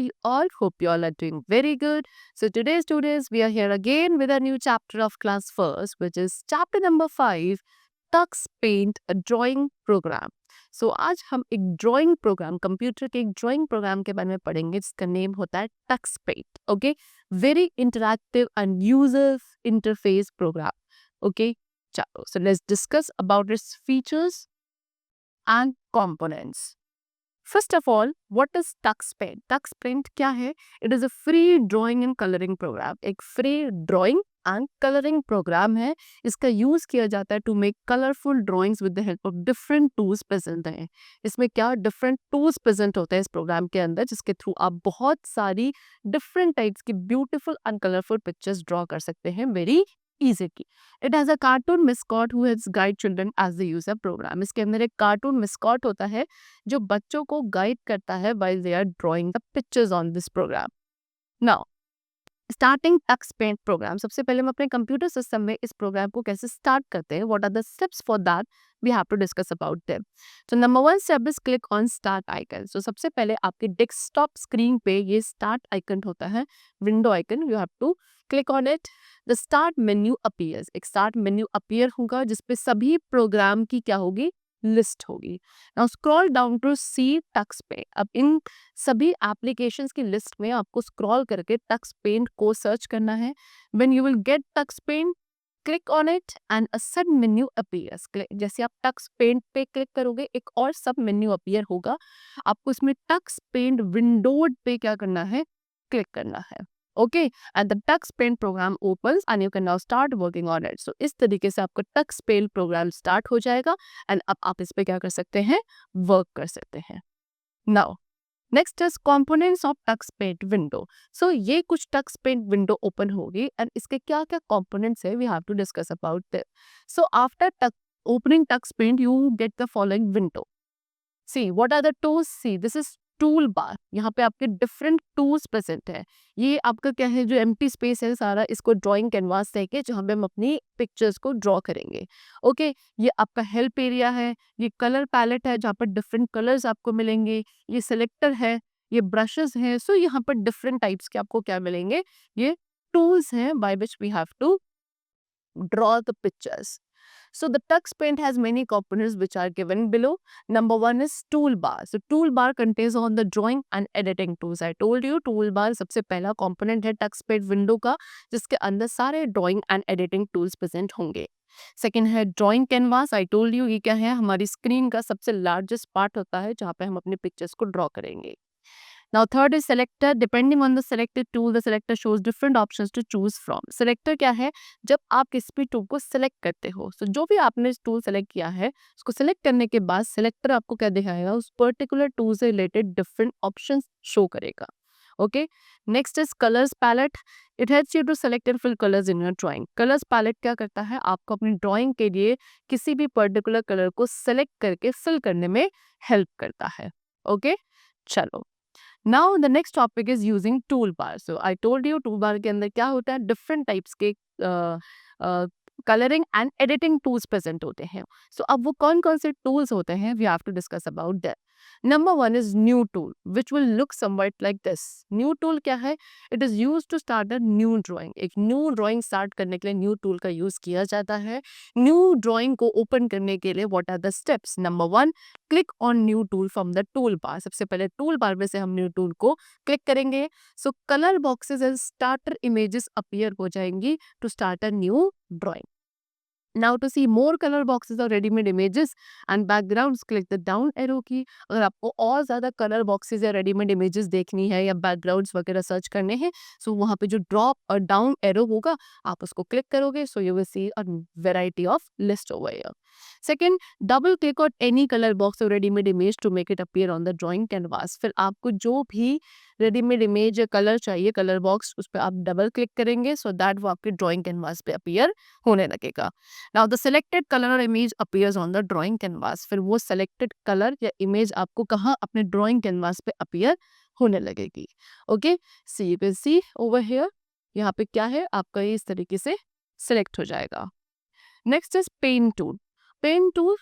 you all? Hope you all are doing very good. So today, students, we are here again with a new chapter of class first, which is chapter number 5, Tux Paint, a drawing program. So आज हम एक drawing programme, computer के एक drawing programme के बारे में पढ़ेंगे जिसका नेम होता है Tux Paint. Okay, very interactive and user interface program. Okay, चलो, so let's discuss about its features and components. First of all, what is TuxPaint? TuxPaint क्या है? It is a free drawing and coloring program. एक free drawing and coloring program है. इसका use किया जाता है to make colorful drawings with the help of different tools present हैं. इसमें क्या different tools present होते हैं इस program के अंदर, जिसके through आप बहुत सारी different types की beautiful and colorful pictures draw कर सकते हैं very easily. It has a cartoon mascot who helps guide children as they use a program. इसके अंदर एक cartoon mascot होता है जो बच्चों को गाइड करता है while they are drawing the pictures on this program. Now, starting Tux Paint program. सबसे पहले हम अपने कंप्यूटर सिस्टम में इस प्रोग्राम को कैसे स्टार्ट करते हैं, what are the steps for that we have to discuss about them. तो number 1 step is click on start icon. तो सबसे पहले आपके डेस्कटॉप स्क्रीन पे ये स्टार्ट आइकन होता है, window icon. You have to click on it. The start menu appears. एक स्टार्ट मेन्यू अपीयर होगा जिसपे सभी प्रोग्राम की क्या होगी, लिस्ट होगी. Now scroll down to see Tux Paint. अब इन सभी एप्लीकेशंस की लिस्ट में आपको स्क्रॉल करके टक्स पेंट को सर्च करना है. When you will get Tux Paint, click on it and a sub menu appears. जैसे आप टक्स पेंट पे क्लिक करोगे एक और सब मेन्यू अपीयर होगा. आपको इसमें टक्स पेंट विंडोड पे क्या करना है, क्लिक करना है. Okay, and the Tux Paint program opens and you can now start working on it. So इस तरीके से आपका टक्स पेंट प्रोग्राम स्टार्ट हो जाएगा एंड अब आप इस पे क्या कर सकते हैं, वर्क कर सकते हैं. Now next is components of Tux Paint window. So ये कुछ टक्स पेंट विंडो ओपन होगी एंड इसके क्या क्या कंपोनेंट्स है we have to discuss about this. So after opening Tux Paint you get the following window. See what are the tools. See this is tool bar. यहाँ पे आपके different tools present है. ये आपका क्या है, जो एम्प्टी स्पेस है सारा, इसको ड्राइंग कैनवास है जहाँ पे हम अपनी पिक्चर्स को ड्रॉ करेंगे. ओके, ये आपका हेल्प एरिया है. ये कलर पैलेट है जहाँ पर डिफरेंट कलर्स आपको मिलेंगे. ये सिलेक्टर है, ये ब्रशेस हैं. सो यहाँ पर डिफरेंट टाइप्स के आपको क्या मिलेंगे, ये टूल्स हैं by which we have to draw the pictures. So the Tux Paint has many components which are given below. Number 1 is toolbar. So toolbar contains on the drawing and editing tools. I told you toolbar सबसे पहला component है Tux Paint window का, जिसके अंदर सारे drawing and editing tools present होंगे. Second है drawing canvas. I told you ये क्या है, हमारी स्क्रीन का सबसे लार्जेस्ट पार्ट होता है जहाँ पे हम अपने पिक्चर्स को ड्रॉ करेंगे. Now third is selector. Depending on the selected tool, the selector shows different options to choose from. Selector क्या है, जब आप किसी भी टूल को सेलेक्ट करते हो, so जो भी आपने टूल सेलेक्ट किया है उसको सेलेक्ट करने के बाद सेलेक्टर आपको क्या दिखाएगा, उस पर्टिकुलर टूल से रिलेटेड डिफरेंट ऑप्शंस शो करेगा. Okay, next is colours palette. It helps you to select and fill colours in your drawing. Colours palette क्या करता है, आपको अपनी ड्राइंग के लिए किसी भी पर्टिकुलर कलर को सेलेक्ट करके फिल करने में हेल्प करता है. ओके, चलो. Now the next topic is using toolbar. So I told you toolbar के अंदर क्या होता है, different types के colouring and editing tools present होते हैं. सो अब वो कौन कौन से टूल्स होते हैं, we have to discuss about that. Number 1 is new tool which will look something like this. New tool क्या है, it is used to start a new drawing. एक न्यू ड्राइंग स्टार्ट करने के लिए न्यू टूल का use किया जाता है. न्यू ड्राइंग को ओपन करने के लिए what are the steps. Number 1, click on new tool from the tool bar. सबसे पहले टूल बार में से हम न्यू टूल को क्लिक करेंगे. So colour boxes and starter images appear हो जाएंगी to start a new drawing. Now to see more color boxes or ready-made images and backgrounds, click the down arrow key. अगर आपको और ज़्यादा color boxes या ready-made images देखनी है या backgrounds वगैरह सर्च करने हैं, so वहाँ पे जो drop और down arrow होगा आप उसको क्लिक करोगे, so you will see a variety of list over here. Second, double click on any color box or ready-made image to make it appear on the drawing canvas. फिर आपको जो भी readymade image या colour चाहिए, colour box, उस पर आप double click करेंगे सो दैट वो आपके ड्राइंग कैनवास पे अपीयर होने लगेगा. नाउ द सिलेक्टेड कलर और image appears on the drawing canvas. फिर वो सिलेक्टेड कलर या इमेज आपको कहाँ, अपने ड्राइंग कैनवास पे अपीयर होने लगेगी. Okay, see you can see over here, यहाँ पे क्या है आपका, ये इस तरीके से सिलेक्ट हो जाएगा. Next is pen tool. Pen tool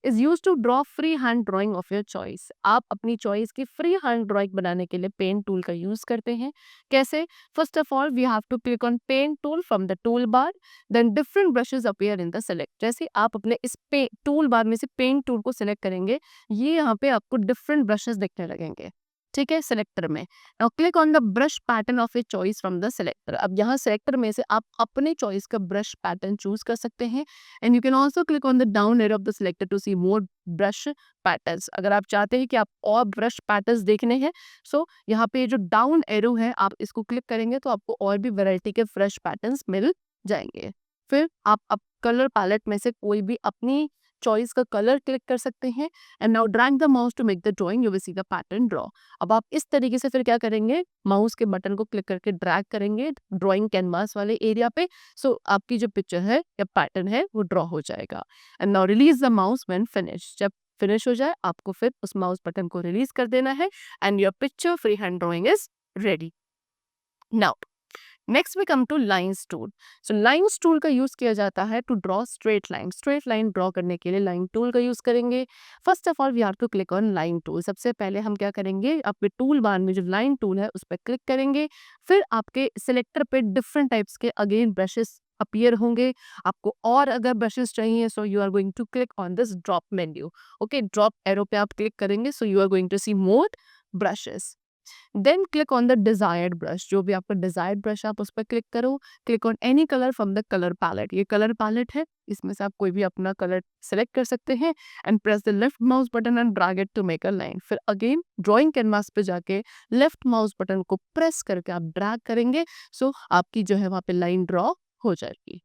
is used to draw free hand drawing of your choice. आप अपनी choice की free hand drawing बनाने के लिए pen tool का use करते हैं. कैसे? First of all, we have to click on pen tool from the toolbar. Then different brushes appear in the select. जैसे आप अपने इस टूल बार में से पेन टूल को सिलेक्ट करेंगे, ये यहाँ पे आपको डिफरेंट ब्रशेस दिखने लगेंगे. ठीक है, सिलेक्टर में. Now click on the brush pattern of your choice from the selector. अब यहाँ सिलेक्टर में से आप अपने चॉइस का ब्रश पैटर्न चूज कर सकते हैं. And you can also click on the down arrow of the selector to see more brush patterns. अगर आप चाहते हैं कि आप और ब्रश पैटर्न्स देखने हैं, सो यहाँ पे जो डाउन एरो है आप इसको क्लिक करेंगे तो आपको और भी वैरायटी के ब्रश पैटर्न्स मिल जाएंगे. फिर आप कलर पैलेट में से कोई भी अपनी चॉइस का कलर क्लिक कर सकते हैं. And now drag the mouse to make the drawing, you will see the pattern draw. अब आप इस तरीके से फिर क्या करेंगे, माउस के बटन को क्लिक करके ड्रैग करेंगे ड्राइंग कैनवास वाले एरिया पे. सो आपकी जो पिक्चर है या पैटर्न है वो ड्रॉ हो जाएगा. And now release the mouse when finish. जब फिनिश हो जाए आपको फिर उस माउस बटन को रिलीज कर देना है and your picture free hand drawing is ready. Now next we come to lines tool. So lines tool का यूज किया जाता है to draw straight line. Straight line draw करने के लिए लाइन टूल का यूज करेंगे. First of all we have to click on line tool. सबसे पहले हम क्या करेंगे, आपके टूल बार में जो लाइन टूल है उस पर क्लिक करेंगे. फिर आपके सिलेक्टर पे डिफरेंट टाइप्स के अगेन ब्रशेस अपीयर होंगे. आपको और अगर ब्रशेस चाहिए so you are going to click on this drop menu. Okay, drop arrow पे आप क्लिक करेंगे so you are going to see more brushes. Then click on the desired brush. जो भी आपका डिजायर्ड ब्रश आप उस पर क्लिक करो. Click on any colour from the colour palette. ये कलर पैलेट है, इसमें से आप कोई भी अपना कलर सेलेक्ट कर सकते हैं. And press the left mouse button and drag it to make a line. फिर अगेन ड्राइंग कैनवास पे जाके लेफ्ट माउस बटन को प्रेस करके आप ड्रैग करेंगे. सो आपकी जो है वहां पे लाइन ड्रॉ हो जाएगी.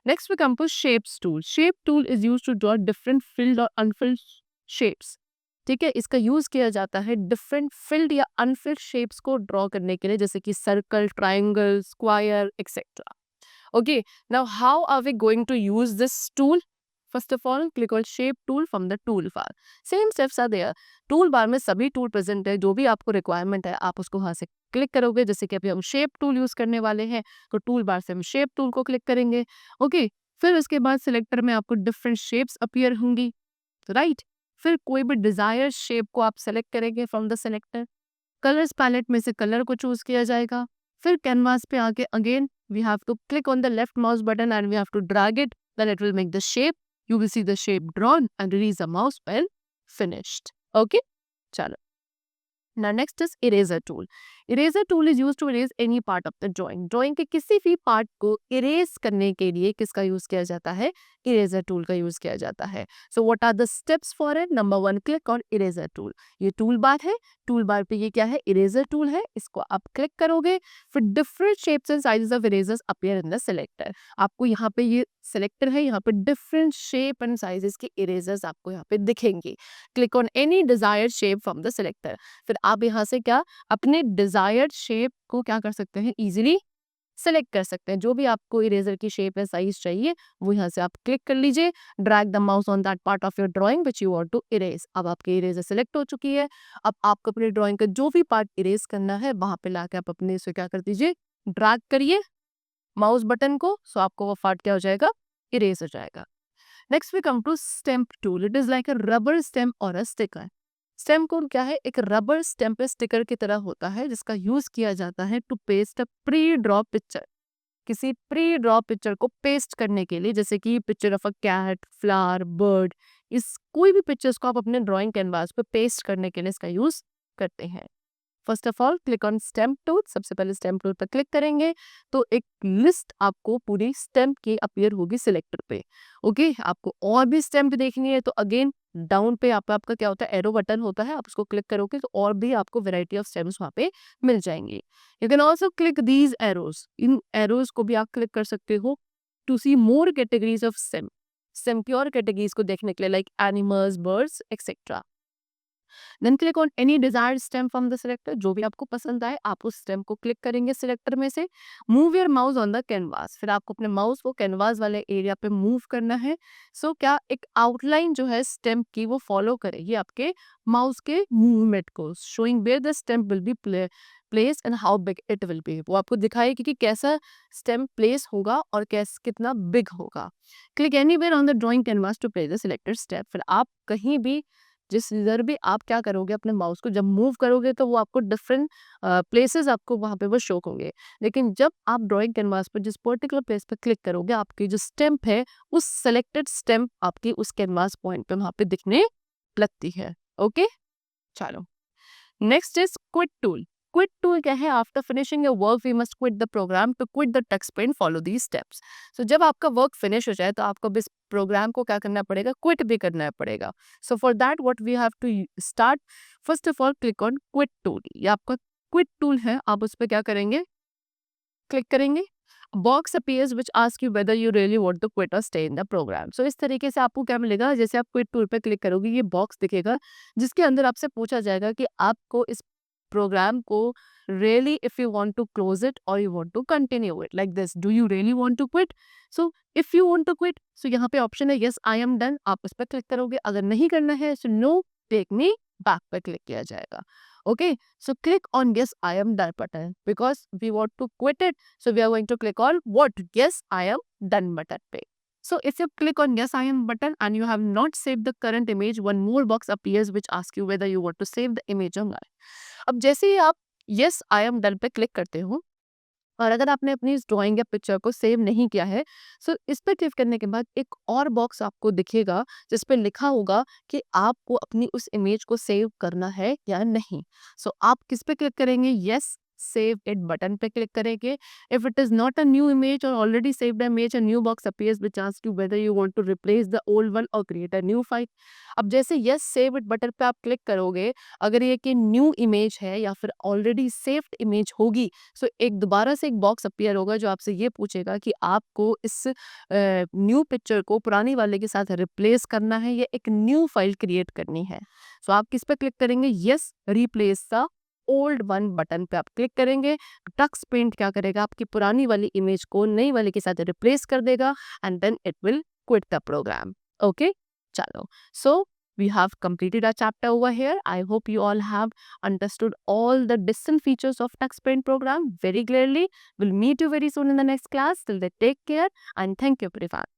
Next we come to shapes tool. Shape tool is used to draw different filled और अनफिल्ड शेप्स. ठीक है, इसका यूज किया जाता है डिफरेंट फिल्ड या अनफिल्ड शेप्स को ड्रॉ करने के लिए, जैसे कि circle, triangle, square etcetera. Okay, now how are we going to use this tool? First of all click on shape tool from the tool bar. Same steps are there. Tool bar में सभी tool present है. जो भी आपको requirement है आप उसको वहां से क्लिक करोगे. जैसे कि अभी हम शेप टूल यूज करने वाले हैं तो टूल बार से हम शेप टूल को क्लिक करेंगे. ओके, फिर उसके बाद सिलेक्टर में आपको डिफरेंट शेप्स अपीयर होंगी, राइट. फिर कोई भी डिजायर शेप को आप सेलेक्ट करेंगे from the selector. Colours palette में से कलर को चूज किया जाएगा. फिर कैनवास पे आके again we have to click on the left mouse button and we have to drag it. Then it will make the shape. You will see the shape drawn and release the mouse when finished. Okay, चलो. Now next is eraser tool. Eraser tool is used to erase any part of the drawing. Drawing के किसी भी part को erase करने के लिए किसका use किया जाता है? Eraser tool का यूज किया जाता है. So what are the steps for it? Number 1, click on eraser tool. ये टूल बार है. टूल बार पे ये क्या है? Eraser tool है. इसको आप क्लिक करोगे. फिर different shapes and sizes of erasers appear in the selector. आपको यहाँ पे ये सिलेक्टर है, यहाँ पे different shape and sizes के erasers आपको यहाँ पे दिखेंगे. Click on any desired shape from the selector. फिर आप यहाँ से क्या अपने डिजायर्ड शेप को क्या कर सकते हैं, इजीली सेलेक्ट कर सकते हैं. जो भी आपको इरेजर की शेप या साइज चाहिए वो यहाँ से आप क्लिक कर लीजिए. Drag the mouse on that part of your drawing which you want to erase. अब आपकी इरेजर सेलेक्ट हो चुकी है. अब आपको अपनी ड्राइंग का जो भी पार्ट इरेज करना है वहां पे लाके आप अपने इसे क्या कर दीजिए, ड्रैग करिए माउस बटन को. सो आपको वो पार्ट क्या हो जाएगा, इरेज हो जाएगा. Next we come to stamp tool. It is like a rubber stamp और अ स्टिकर. स्टेम कोड क्या है? एक रबर स्टैम्प स्टिकर की तरह होता है जिसका यूज किया जाता है to paste a pre draw picture. किसी प्री ड्रॉ पिक्चर को पेस्ट करने के लिए, जैसे कि picture of a cat, flower, bird, इस कोई भी पिक्चर्स को आप अपने ड्राइंग कैनवास पे पेस्ट करने के लिए इसका यूज करते हैं. First of all click on stamp tool. सबसे पहले स्टैम्प टूल पर क्लिक करेंगे तो एक लिस्ट आपको पूरी स्टैम्प की अपीयर होगी सिलेक्टर पे. ओके, आपको और भी स्टैम्प देखनी है तो अगेन डाउन पे आपका क्या होता है, एरो बटन होता है. आप उसको क्लिक करोगे तो और भी आपको वैरायटी ऑफ स्टैम्प्स वहाँ पे मिल जाएंगी. You can also click these arrows. इन एरोज को भी आप क्लिक कर सकते हो to see more categories of stamp. Stamp की और कैटेगरीज को देखने के लिए, like animals, birds etcetera. Then click on any desired stamp from the selector. जो भी आपको पसंद आए आप उस स्टेम को क्लिक करेंगे सिलेक्टर में से. Move your mouse on the canvas. फिर आपको अपने माउस को कैनवास वाले एरिया पे मूव करना है. सो क्या एक आउटलाइन जो है स्टेम की वो फॉलो करेगी आपके माउस के मूवमेंट को, showing where the stamp will be place and how big it will be. वो आपको दिखाएगी कि कैसा स्टेम प्लेस होगा और कितना बिग होगा। Click anywhere on the drawing canvas to place the selected stamp. फिर आप कहीं भी जिधर भी आप क्या करोगे, अपने माउस को जब मूव करोगे तो वो आपको डिफरेंट प्लेसेस आपको वहाँ पे वो शो होंगे। लेकिन जब आप ड्राइंग कैनवास पर जिस पर्टिकुलर प्लेस पर क्लिक करोगे, आपकी जो स्टेम्प है उस सेलेक्टेड स्टेम्प आपकी उस कैनवास पॉइंट पे वहाँ पे दिखने लगती है। ओके, चलो next is quit tool. Quit tool क्या है? After finishing your work we must quit the program to quit the text paint, follow these steps. So जब आपका वर्क फिनिश हो जाए तो आपको इस प्रोग्राम को क्या करना पड़ेगा? क्विट भी करना पड़ेगा। So for that what we have to start, first of all click on quit tool. ये आपका क्विट टूल है, आप उस पर क्या करेंगे? क्लिक करेंगे। Box appears which ask you whether you really want to quit और stay in the program. So इस तरीके से आपको क्या मिलेगा? जैसे आप क्विट टूल पे क्लिक करोगे, ये बॉक्स दिखेगा जिसके अंदर आपसे पूछा जाएगा कि आपको इस प्रोग्राम को really if you want to close it और you want to continue it like this, do you really want to quit? So if you want to quit, so यहाँ पे ऑप्शन है यस आई एम डन, आप उस पर click करोगे। अगर नहीं करना है so no, take me back पे क्लिक किया जाएगा। Okay, so click on yes I am done button because we want to quit it. So we are going to click on what? Yes I am done button पे. So if you click on yes I am button and you have not saved the current image, one more box appears which asks you whether you want to save the image or not. अब जैसे ही आप yes I am done पे click करते हो और अगर आपने अपनी इस ड्राइंग या पिक्चर को सेव नहीं किया है, सो इस पर क्लिक करने के बाद एक और बॉक्स आपको दिखेगा जिस पे लिखा होगा कि आपको अपनी उस इमेज को सेव करना है या नहीं। सो आप किस पे क्लिक करेंगे? यस सेव इट बटन पे क्लिक करेंगे। If it is not a new image और already saved image, a new box appears which asks you whether you want to replace the old one और create a new file. अब जैसे yes save it button पे आप click करोगे, अगर ये कि न्यू इमेज है या फिर ऑलरेडी सेव्ड इमेज होगी, सो एक दोबारा से एक बॉक्स अपीयर होगा जो आपसे ये पूछेगा कि आपको इस न्यू पिक्चर को पुरानी वाले के साथ रिप्लेस करना है या एक न्यू फाइल क्रिएट करनी है। सो आप किस पे क्लिक करेंगे? Yes replace the old one button पे आप क्लिक करेंगे। टक्स पेंट क्या करेगा? आपकी पुरानी वाली इमेज को नई वाले के साथ रिप्लेस कर देगा and then it will quit the program. Okay, चलो, so we have completed our chapter over here. I hope you all have understood all the different features of TuxPaint program very clearly. We'll meet you very soon in the next class. Till then, take care and thank you, Privan.